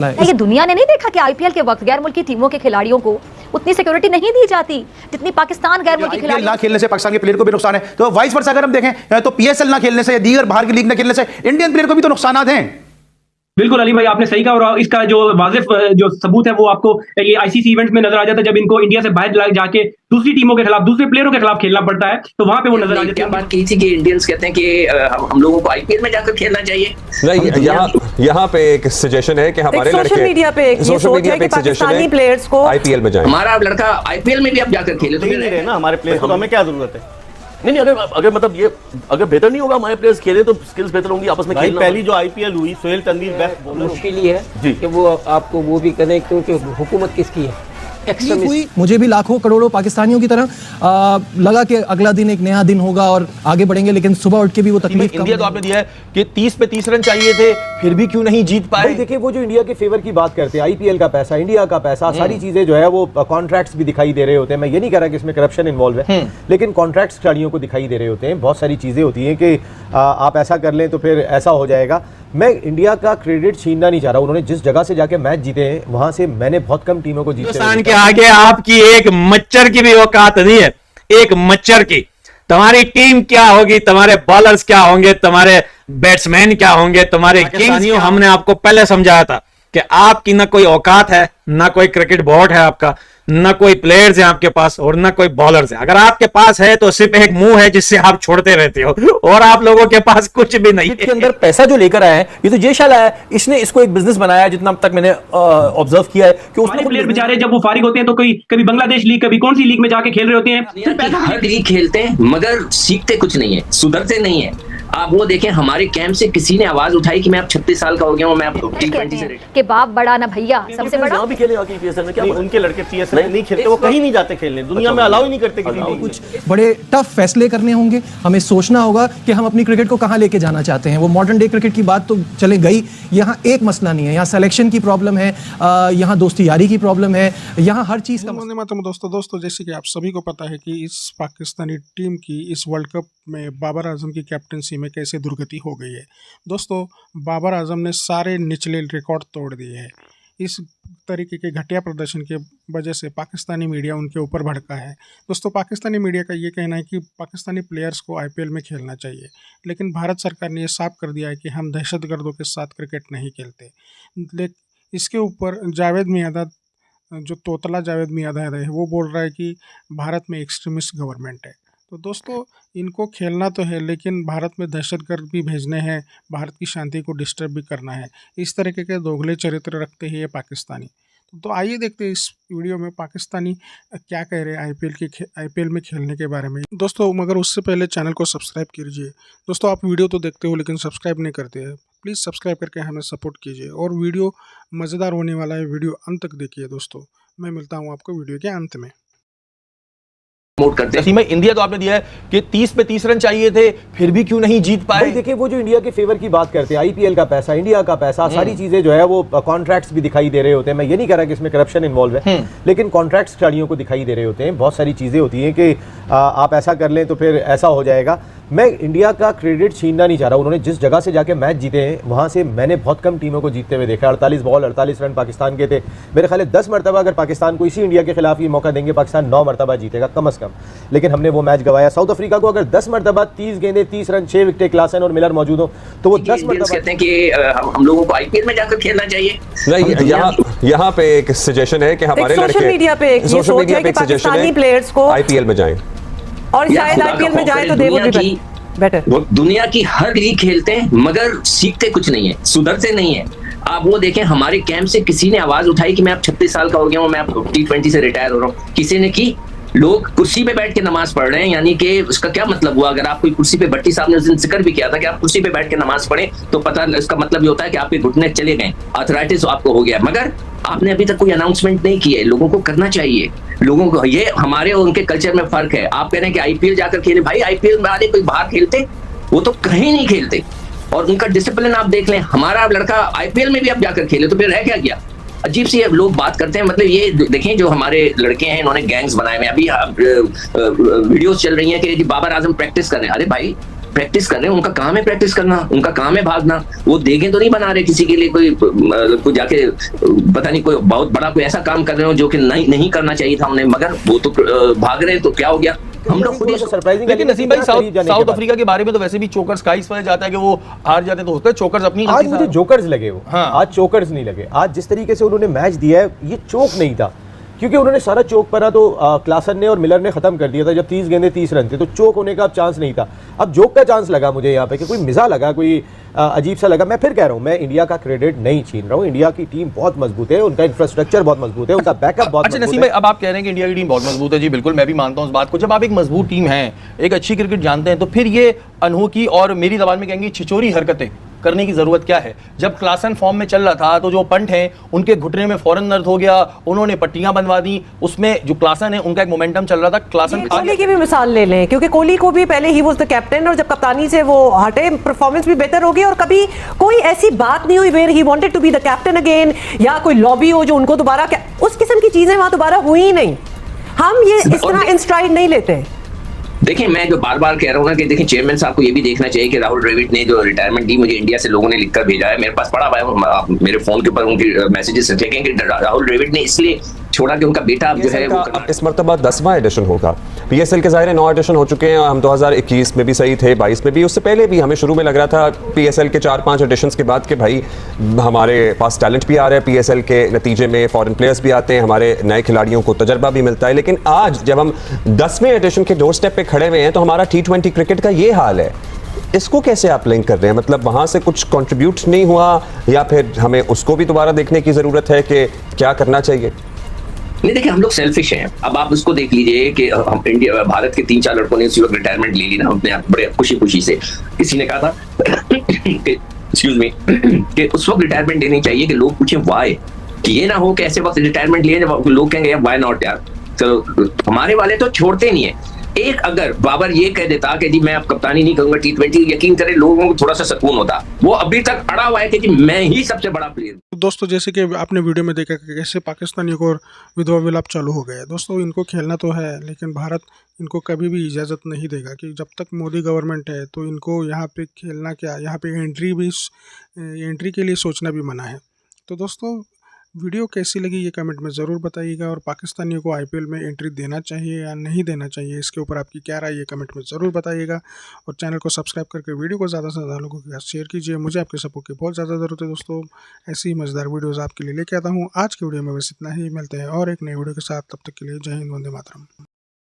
ये दुनिया ने नहीं देखा कि आईपीएल के वक्त गैर मुल्की टीमों के खिलाड़ियों को उतनी सिक्योरिटी नहीं दी जाती जितनी पाकिस्तान गैर मुल्की खिलाड़ी ना खेलने से पाकिस्तान के प्लेयर को भी नुकसान है। तो वाइस वर्सा अगर हम देखें तो पीएसएल ना खेलने से या दीगर बाहर की लीग ना खेलने से इंडियन प्लेयर को भी तो नुकसान हैं। बिल्कुल अली भाई, आपने सही कहा और इसका जो वाजिफ जो सबूत है वो आपको ये आईसीसी इवेंट में नजर आ जाता है। जब इनको इंडिया से बाहर जाके दूसरी टीमों के खिलाफ, दूसरे प्लेयरों के खिलाफ खेलना पड़ता है तो वहां पे वो नजर आ जाती है। बात की थी कि इंडियंस कहते हैं कि हम लोगों को आईपीएल में जाकर खेलना चाहिए। नहीं, यहाँ पे एक सजेशन है कि हमारे लड़के सोशल मीडिया पे एक पाकिस्तानी प्लेयर्स को आईपीएल में जाएं। हमारा लड़का आईपीएल में भी आप जाकर खेले तो फिर नहीं रहे ना हमारे प्लेयर को, तो हमें क्या जरूरत है? नहीं, अगर मतलब ये अगर बेहतर नहीं होगा हमारे प्लेयर्स खेले तो स्किल्स बेहतर होंगी आपस में खेलना। पहली जो आईपीएल हुई सोहेल तनवीर बेस्ट बॉलर मुश्किल ही है कि वो आपको वो भी करें क्योंकि हुकूमत किसकी है। हुई मुझे भी लाखों करोड़ों पाकिस्तानियों की तरह लगा कि अगला दिन एक नया दिन होगा और आगे बढ़ेंगे, लेकिन सुबह उठ के भी वो तकलीफ। इंडिया तो आपने दिया है कि 30 पे 30 रन चाहिए थे, फिर भी क्यों नहीं जीत पाए? देखिए वो जो इंडिया के फेवर की बात करते हैं, आईपीएल का पैसा, इंडिया का पैसा, सारी चीजें जो है वो कॉन्ट्रैक्ट्स भी दिखाई दे रहे होते हैं। मैं ये नहीं कह रहा कि इसमें करप्शन इन्वॉल्व है, लेकिन कॉन्ट्रैक्ट्स खिलाड़ियों को दिखाई दे रहे होते हैं। बहुत सारी चीजें होती हैं कि आप ऐसा कर लें तो फिर ऐसा हो जाएगा। मैं इंडिया का क्रेडिट छीनना नहीं चाह रहा। उन्होंने जिस जगह से जाके मैच जीते हैं वहां से मैंने बहुत कम टीमों को जीते हिंदुस्तान के आगे आपकी एक मच्छर की भी औकात नहीं है, एक मच्छर की। तुम्हारी टीम क्या होगी, तुम्हारे बॉलर्स क्या होंगे, तुम्हारे बैट्समैन क्या होंगे, तुम्हारे किंग्स। हमने आपको पहले समझाया था कि आपकी ना कोई औकात है, ना कोई क्रिकेट बोर्ड है आपका, ना कोई प्लेयर्स है आपके पास और ना कोई बॉलर्स है। अगर आपके पास है तो सिर्फ एक मुंह है जिससे आप छोड़ते रहते हो और आप लोगों के पास कुछ भी नहीं है। के अंदर पैसा जो लेकर आया है ये तो जेशाला है, इसने इसको एक बिजनेस बनाया है जितना अब तक मैंने ऑब्जर्व किया है कि उसमें प्लेयर बेचारे जब वो फारिग होते हैं तो कभी बांग्लादेश लीग, कभी कौन सी लीग में जाके खेल रहे होते हैं। हर लीग खेलते हैं मगर सीखते कुछ नहीं है, सुधरते नहीं है। आप वो देखें हमारे कैंप से किसी ने आवाज उठाई कि मैं अब 36 साल का हो गया हूं, मैं अब T20 से कि बाप बड़ा ना भैया सबसे बड़ा। भी खेले बाकी पीएसएल में क्या उनके लड़के पीएसएल नहीं खेलते, वो कहीं नहीं जाते खेलने, दुनिया में अलाउ ही नहीं करते किसी को। कुछ बड़े टफ फैसले करने होंगे, हमें सोचना होगा कि हम अपनी क्रिकेट को कहां लेके जाना चाहते हैं। वो मॉडर्न डे क्रिकेट की बात तो चले गई, यहाँ एक मसला नहीं है, यहाँ सिलेक्शन की प्रॉब्लम है, यहाँ दोस्ती यारी की प्रॉब्लम है, यहाँ हर चीज का दोस्तों जैसे कि आप सभी को पता है कि इस पाकिस्तानी टीम की इस वर्ल्ड कप में बाबर आजम की कैप्टनसी में कैसे दुर्गति हो गई है। दोस्तों बाबर आजम ने सारे निचले रिकॉर्ड तोड़ दिए हैं। इस तरीके के घटिया प्रदर्शन के वजह से पाकिस्तानी मीडिया उनके ऊपर भड़का है। दोस्तों पाकिस्तानी मीडिया का ये कहना है कि पाकिस्तानी प्लेयर्स को आईपीएल में खेलना चाहिए, लेकिन भारत सरकार ने ये साफ कर दिया है कि हम दहशतगर्दों के साथ क्रिकेट नहीं खेलते। लेकिन इसके ऊपर जावेद मियाँदाद, जो तोतला जावेद मियाँदाद है, वो बोल रहा है कि भारत में एक्सट्रीमिस्ट गवर्नमेंट है। तो दोस्तों इनको खेलना तो है लेकिन भारत में दहशतगर्द भी भेजने हैं, भारत की शांति को डिस्टर्ब भी करना है। इस तरीके के दोगले चरित्र रखते हैं ये पाकिस्तानी। तो आइए देखते हैं इस वीडियो में पाकिस्तानी क्या कह रहे हैं आईपीएल में खेलने के बारे में। दोस्तों मगर उससे पहले चैनल को सब्सक्राइब कीजिए। दोस्तों आप वीडियो तो देखते हो लेकिन सब्सक्राइब नहीं करते हैं, प्लीज़ सब्सक्राइब करके हमें सपोर्ट कीजिए और वीडियो मज़ेदार होने वाला है, वीडियो अंत तक देखिए। दोस्तों मैं मिलता हूँ आपको वीडियो के अंत में। करते हैं। इंडिया तो आपने दिया है कि 30 पे 30 रन चाहिए थे, फिर भी क्यों नहीं जीत पाए? देखिए वो जो इंडिया के फेवर की बात करते हैं, आईपीएल का पैसा, इंडिया का पैसा, सारी चीजें जो है वो कॉन्ट्रैक्ट्स भी दिखाई दे रहे होते हैं। मैं ये नहीं कह रहा कि इसमें करप्शन इन्वॉल्व है, लेकिन कॉन्ट्रैक्ट्स खिलाड़ियों को दिखाई दे रहे होते हैं। बहुत सारी चीजें होती हैं कि आप ऐसा कर लें तो फिर ऐसा हो जाएगा। मैं इंडिया का क्रेडिट छीनना नहीं चाह रहा। उन्होंने जिस जगह से जाके मैच जीते हैं वहाँ से मैंने बहुत कम टीमों को जीतते हुए देखा। 48 बॉल 48 रन पाकिस्तान के थे। मेरे ख्याल है 10 मरतबा अगर पाकिस्तान को इसी इंडिया के खिलाफ ये मौका देंगे, पाकिस्तान 9 मरतबा जीतेगा कम से कम, लेकिन हमने वो मैच गवाया। साउथ अफ्रीका को अगर 10 मरतबा 30 गेंदें 30 रन 6 विकेटें क्लासन और मिलर मौजूद हो तो वो 10 मरतबा कहते हैं कि हम लोगों को आईपीएल में जाकर खेलना चाहिए। नहीं, यहाँ पे एक सजेशन है कि हमारे लड़के सोशल मीडिया पे एक पाकिस्तानी प्लेयर्स को आईपीएल में जाएं और शायद आईपीएल में जाए तो दे वो बेटर। दुनिया की हर लीग खेलते हैं मगर सीखते कुछ नहीं है, सुधरते नहीं है। आप वो देखें हमारे कैंप से किसी ने आवाज उठाई कि मैं अब 36 साल का हो गया हूं, मैं अब T20 से रिटायर हो रहा हूं। किसी ने की, लोग कुर्सी पे बैठ के नमाज पढ़ रहे हैं, यानी कि उसका क्या मतलब हुआ? अगर आप कोई कुर्सी पे, भट्टी साहब ने उस दिन जिक्र भी किया था कि आप कुर्सी पे बैठ के नमाज पढ़े तो पता इसका मतलब ये होता है कि आपके घुटने चले गए, आर्थराइटिस आपको हो गया। मगर आपने अभी तक कोई अनाउंसमेंट नहीं की है। लोगों को करना चाहिए, लोगों को। ये हमारे और उनके कल्चर में फर्क है। आप कह रहे हैं कि आईपीएल जाकर खेले, भाई आईपीएल में आने कोई बाहर खेलते, वो तो कहीं नहीं खेलते। और उनका डिसिप्लिन आप देख लें, हमारा लड़का आईपीएल में भी आप जाकर खेले तो फिर रह क्या गया? अजीब सी लोग बात करते हैं। मतलब ये देखें जो हमारे लड़के हैं इन्होंने गैंग्स बनाए हुए। अभी वीडियोस चल रही हैं कि बाबर आजम प्रैक्टिस कर रहे हैं। अरे भाई प्रैक्टिस कर रहे हैं, उनका काम है प्रैक्टिस करना, उनका काम है भागना। वो देखें तो नहीं बना रहे किसी के लिए कोई जाके पता नहीं कोई बहुत बड़ा कोई ऐसा काम कर रहे हो जो कि नहीं करना चाहिए था उन्हें, मगर वो तो भाग रहे, तो क्या हो गया? हम लोग खुद ही सरप्राइजिंग। लेकिन नसीम भाई साउथ अफ्रीका के बारे में तो वैसे भी चोकर्स का इस वजह जाता है कि वो हार जाते तो होता है, चोकर्स अपनी आज मुझे जोकर्स लगे वो। हाँ। आज चोकर्स नहीं लगे। आज जिस तरीके से उन्होंने मैच दिया है ये चोक नहीं था, क्योंकि उन्होंने सारा चोक पना तो क्लासन ने और मिलर ने खत्म कर दिया था जब 30 गेंदें 30 रन थे, तो चोक होने का अब चांस नहीं था। अब जोक का चांस लगा मुझे यहाँ पे कि कोई मिजा लगा, कोई अजीब सा लगा। मैं फिर कह रहा हूँ, मैं इंडिया का क्रेडिट नहीं छीन रहा हूँ, इंडिया की टीम बहुत मजबूत है, उनका इंफ्रास्ट्रक्चर बहुत मजबूत है, उनका बैकअप बहुत मजबूत है। नसीम भाई अब आप कह रहे हैं कि इंडिया की टीम बहुत मजबूत है, जी बिल्कुल मैं भी मानता हूँ इस बात को। जब आप एक मजबूत टीम है, एक अच्छी क्रिकेट जानते हैं, तो फिर ये अनोखी और मेरी जबान में कहेंगे छिछोरी हरकतें करने की जरूरत क्या है? जब क्लासन फॉर्म में चल रहा था तो जो पंट हैं उनके घुटने में फौरन दर्द हो गया, उन्होंने पट्टियां बनवा दी, उसमें जो क्लासन है उनका एक मोमेंटम चल रहा था। क्लासन कोहली की भी मिसाल ले लें, क्योंकि कोहली को भी पहले ही वाज द कैप्टन और जब कप्तानी से वो हटे परफॉर्मेंस भी बेहतर हो गई और कभी कोई ऐसी बात नहीं हुई where he wanted to be the captain again, या कोई लॉबी हो जो उनको दोबारा, उस किस्म की चीजें वहां दोबारा हुई ही नहीं। हम ये इस तरह इन स्ट्राइड नहीं लेते। देखिए मैं जो बार बार कह रहा हूँ ना कि देखिए चेयरमैन साहब को ये भी देखना चाहिए कि राहुल द्रविड़ ने जो रिटायरमेंट दी, मुझे इंडिया से लोगों ने लिखकर भेजा है, मेरे पास पड़ा हुआ है, मेरे फोन के ऊपर उनकी मैसेजेस देखें कि राहुल द्रविड़ ने इसलिए छोड़ा कि उनका बेटा जो है वो इस मरतबा 10वां एडिशन होगा। पीएसएल के ज़ाहिर 9 एडिशन हो चुके हैं, हम 2021 में भी सही थे, 22 में भी, उससे पहले भी हमें शुरू में लग रहा था पीएसएल के 4-5 एडिशंस के बाद कि भाई हमारे पास टैलेंट भी आ रहा है, पीएसएल के नतीजे में फॉरेन प्लेयर्स भी आते हैं, हमारे नए खिलाड़ियों को तजर्बा भी मिलता है। लेकिन आज जब हम 10वें एडिशन के डोर स्टेप पे खड़े हुए हैं तो हमारा T20 क्रिकेट का ये हाल है। इसको कैसे आप लिंक कर रहे हैं? मतलब वहां से कुछ कंट्रीब्यूट नहीं हुआ या फिर हमें उसको भी दोबारा देखने की जरूरत है कि क्या करना चाहिए? नहीं देखिए हम लोग सेल्फिश हैं। अब आप उसको देख लीजिए कि हम इंडिया भारत के 3-4 लड़कों ने उसी वक्त रिटायरमेंट ले ली ना अपने बड़े खुशी से। किसी ने कहा था एक्सक्यूज मी कि उस वक्त रिटायरमेंट लेनी चाहिए कि लोग पूछें व्हाई, कि ये ना हो कि ऐसे वक्त रिटायरमेंट लिए जब लोग कहेंगे व्हाई नॉट यार। चलो हमारे वाले तो छोड़ते नहीं है। एक अगर बाबर ये कह देता कि जी मैं अब कप्तानी नहीं करूंगा T20, यकीन करें लोगों को थोड़ा सा सुकून होता। वो अभी तक अड़ा हुआ है कि जी मैं ही सबसे बड़ा प्लेयर। दोस्तों जैसे कि आपने वीडियो में देखा कि कैसे पाकिस्तानियों को विधवा विलाप चालू हो गया। दोस्तों इनको खेलना तो है, लेकिन भारत इनको कभी भी इजाज़त नहीं देगा कि जब तक मोदी गवर्नमेंट है तो इनको यहाँ पे खेलना क्या, यहाँ पे एंट्री के लिए सोचना भी मना है। तो दोस्तों वीडियो कैसी लगी ये कमेंट में ज़रूर बताइएगा, और पाकिस्तानियों को आईपीएल में एंट्री देना चाहिए या नहीं देना चाहिए इसके ऊपर आपकी क्या राय ये कमेंट में ज़रूर बताइएगा। और चैनल को सब्सक्राइब करके वीडियो को ज़्यादा से ज़्यादा लोगों के साथ शेयर कीजिए। मुझे आपके सपोर्ट की बहुत ज़्यादा ज़रूरत है दोस्तों। ऐसी ही मज़ेदार वीडियोज़ आपके लिए लेके आता हूँ। आज की वीडियो में बस इतना ही, मिलते हैं और एक नई वीडियो के साथ। तब तक के लिए जय हिंद, वंदे मातरम।